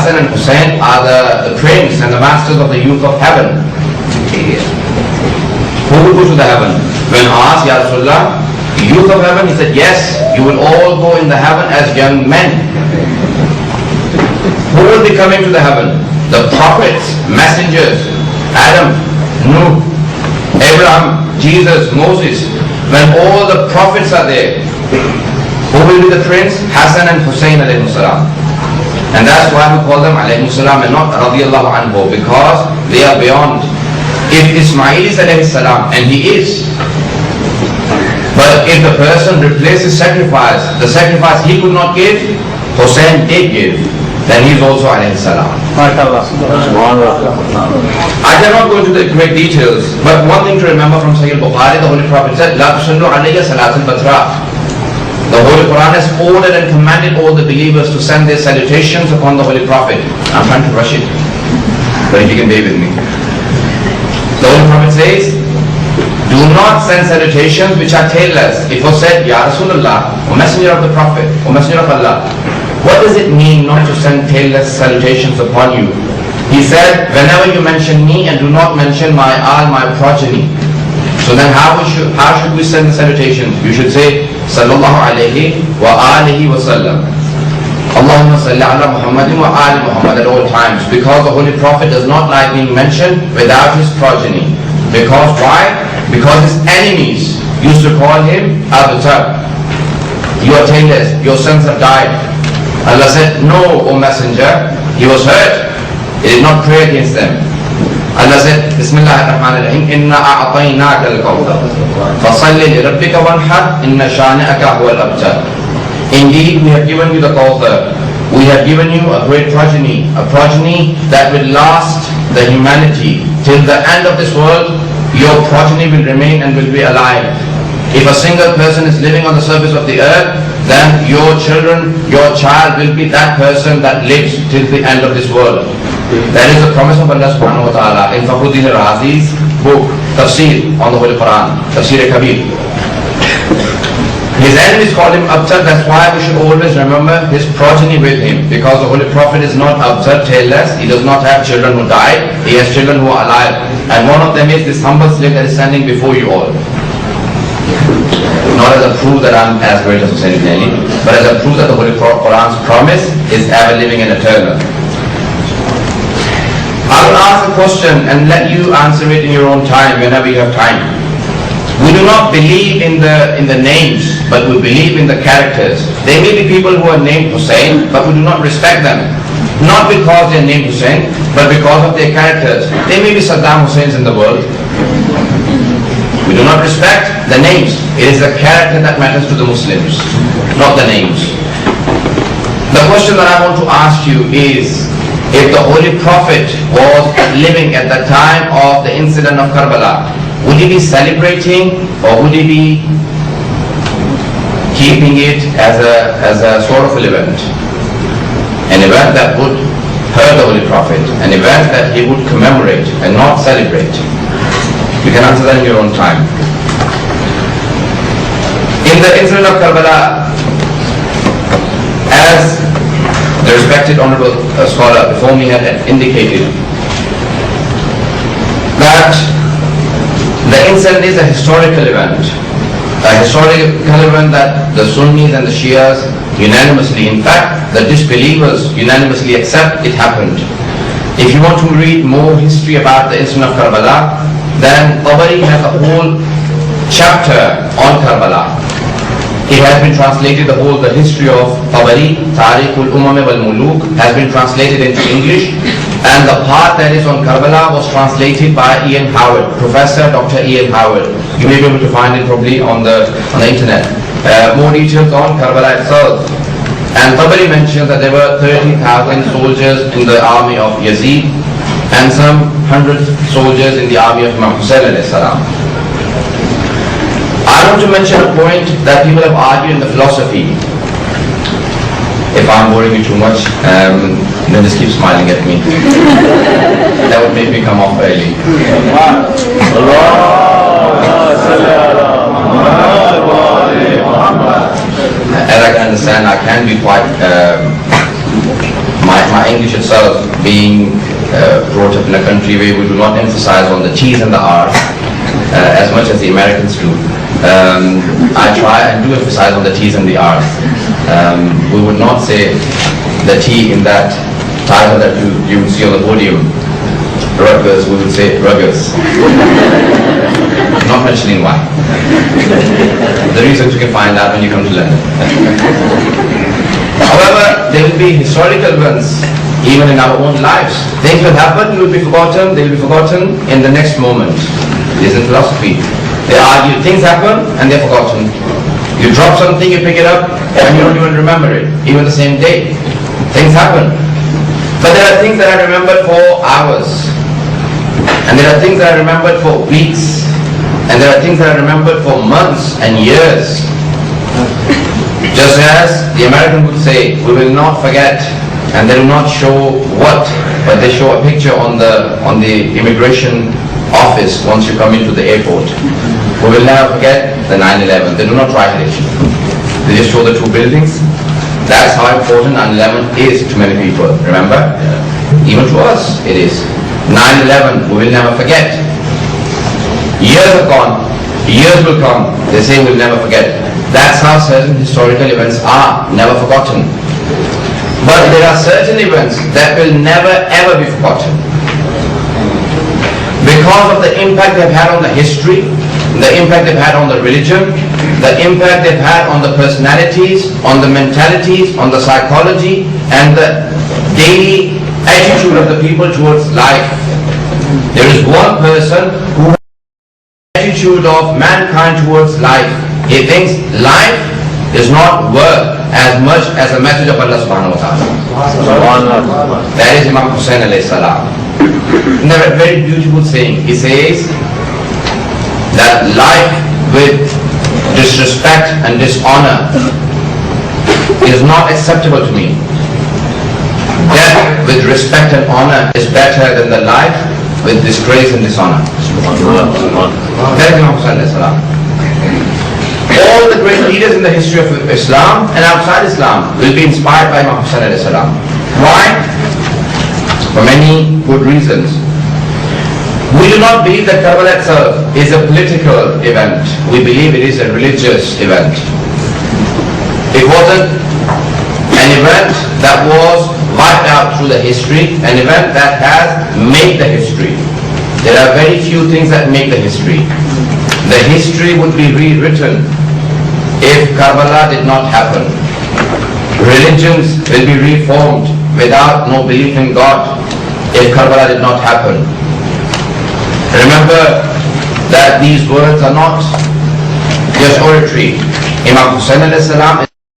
Hassan and Hussein are the prince and the masters of the youth of heaven. Who will go to the heaven? When asked, Ya Rasulullah, youth of heaven, he said, yes, you will all go in the heaven as young men. Who will be coming to the heaven? The prophets, messengers, Adam, Nuh, Abraham, Jesus, Moses. When all the prophets are there, who will be the prince? Hassan and Hussein alayhi salam. And that's why we call them alayhi salam and not radiyallahu anhu, because they are beyond. If Ismail is alayhi salam, and he is, but if the person replaces sacrifice, the sacrifice he could not give, Hussein did give, then he is also alayhi salam. I cannot go into the great details, but one thing to remember from Sahih Bukhari, the Holy Prophet said, La tusallu alayya salatul batra. The Holy Quran has ordered and commanded all the believers to send their salutations upon the Holy Prophet. I'm trying to rush it, but if you can bear with me. The Holy Prophet says, do not send salutations which are tailless. It was said, Ya Rasulullah, O Messenger of the Prophet, O Messenger of Allah, what does it mean not to send tailless salutations upon you? He said, whenever you mention me and do not mention my progeny. So then how should we send the salutations? You should say, Sallallahu alayhi wa alihi wa sallam. Allahumma salli ala Muhammadin wa ali Muhammad at all times, because the Holy Prophet does not like being mentioned without his progeny. Because why? Because his enemies used to call him Abtar. You are tailless, your sons have died. Allah said, no, O Messenger, he was hurt. He did not pray against them. Allah said, Bismillah ar-Rahman ar-Rahim, Inna a'ataynaka al-kawthar, fasalli li rabbika wanhar, inna shani'aka huwa al-abtar. Indeed, we have given you the Kawthar. We have given you a great progeny, a progeny that will last the humanity till the end of this world. Your progeny will remain and will be alive. If a single person is living on the surface of the earth, then your children, your child will be that person that lives till the end of this world. That is the promise of Allah subhanahu wa ta'ala in Fakhruddin Razi's book, Tafsir on the Holy Quran, Tafsir Kabir. His enemies call him Abtar, that's why we should always remember his progeny with him, because the Holy Prophet is not Abtar, tailless. He does not have children who died, he has children who are alive. And one of them is this humble slave that is standing before you all. Not as a proof that I'm as great as Hussein ibn Ali, but as a proof that the Holy Quran's promise is ever living and eternal. I will ask a question and let you answer it in your own time, whenever you have time. We do not believe in the names, but we believe in the characters. There may be people who are named Hussein, but we do not respect them. Not because they are named Hussein, but because of their characters. There may be Saddam Husseins in the world. We do not respect the names. It is the character that matters to the Muslims, not the names. The question that I want to ask you is, if the Holy Prophet was living at the time of the incident of Karbala, would he be celebrating or would he be keeping it as a sorrowful event? An event that would hurt the Holy Prophet, an event that he would commemorate and not celebrate. You can answer that in your own time. In the incident of Karbala, as the respected honorable scholar before me had indicated, that the incident is a historical event that the Sunnis and the Shias unanimously, in fact the disbelievers unanimously accept it happened. If you want to read more history about the incident of Karbala, then Tabari has a whole chapter on Karbala. It has been translated, the history of Tabari, Tarikhul Umam wal Muluk, has been translated into English, and the part that is on Karbala was translated by Ian Howard, Professor Dr. Ian Howard. You may be able to find it probably on the internet. More details on Karbala itself. And Tabari mentions that there were 30,000 soldiers in the army of Yazid and some 100 soldiers in the army of Imam Hussein alayhi salam. I want to mention a point that people have argued in the philosophy. If I'm boring you too much, then just keep smiling at me. That would make me come off early. As I can understand, I can be quite, my my English itself being brought up in a country where we do not emphasize on the T's and the R's as much as the Americans do. I try and do emphasize on the T's and the R's. We would not say the T in that title that you would see on the podium, ruggers, we would say ruggers. Not mentioning why. The reasons you can find out when you come to London. However, there will be historical events even in our own lives. Things will happen, will be forgotten, they will be forgotten in the next moment. It is in philosophy. They argue, things happen and they're forgotten. You drop something, you pick it up, and you don't even remember it, even the same day. Things happen. But there are things that I remembered for hours. And there are things that I remembered for weeks. And there are things that I remembered for months and years. Just as the American would say, we will not forget, and they do not show what, but they show a picture on the immigration office once you come into the airport. We will never forget the 9/11. They do not write it. They just show the two buildings. That's how important 9/11 is to many people. Remember? Even to us, it is. 9/11, we will never forget. Years have gone, years will come, they say we'll never forget. That's how certain historical events are, never forgotten. But there are certain events that will never ever be forgotten. Because of the impact they've had on the history, the impact they've had on the religion, the impact they've had on the personalities, on the mentalities, on the psychology, and the daily attitude of the people towards life. There is one person who has the attitude of mankind towards life. He thinks life is not worth as much as the message of Allah subhanahu wa ta'ala. That is Imam Hussain alayhi salam. And there a very beautiful saying. He says that life with disrespect and dishonor is not acceptable to me. Death with respect and honor is better than the life with disgrace and dishonor. That is Imam Hussain alayhi salam. All the great leaders in the history of Islam and outside Islam will be inspired by Imam Hussain alayhi salam. Why? For many good reasons. We do not believe that Karbala itself is a political event. We believe it is a religious event. It wasn't an event that was wiped out through the history, an event that has made the history. There are very few things that make the history. The history would be rewritten if Karbala did not happen. Religions will be reformed without no belief in God if Karbala did not happen. Remember that these words are not just oratory. Imam Hussain alayhi salam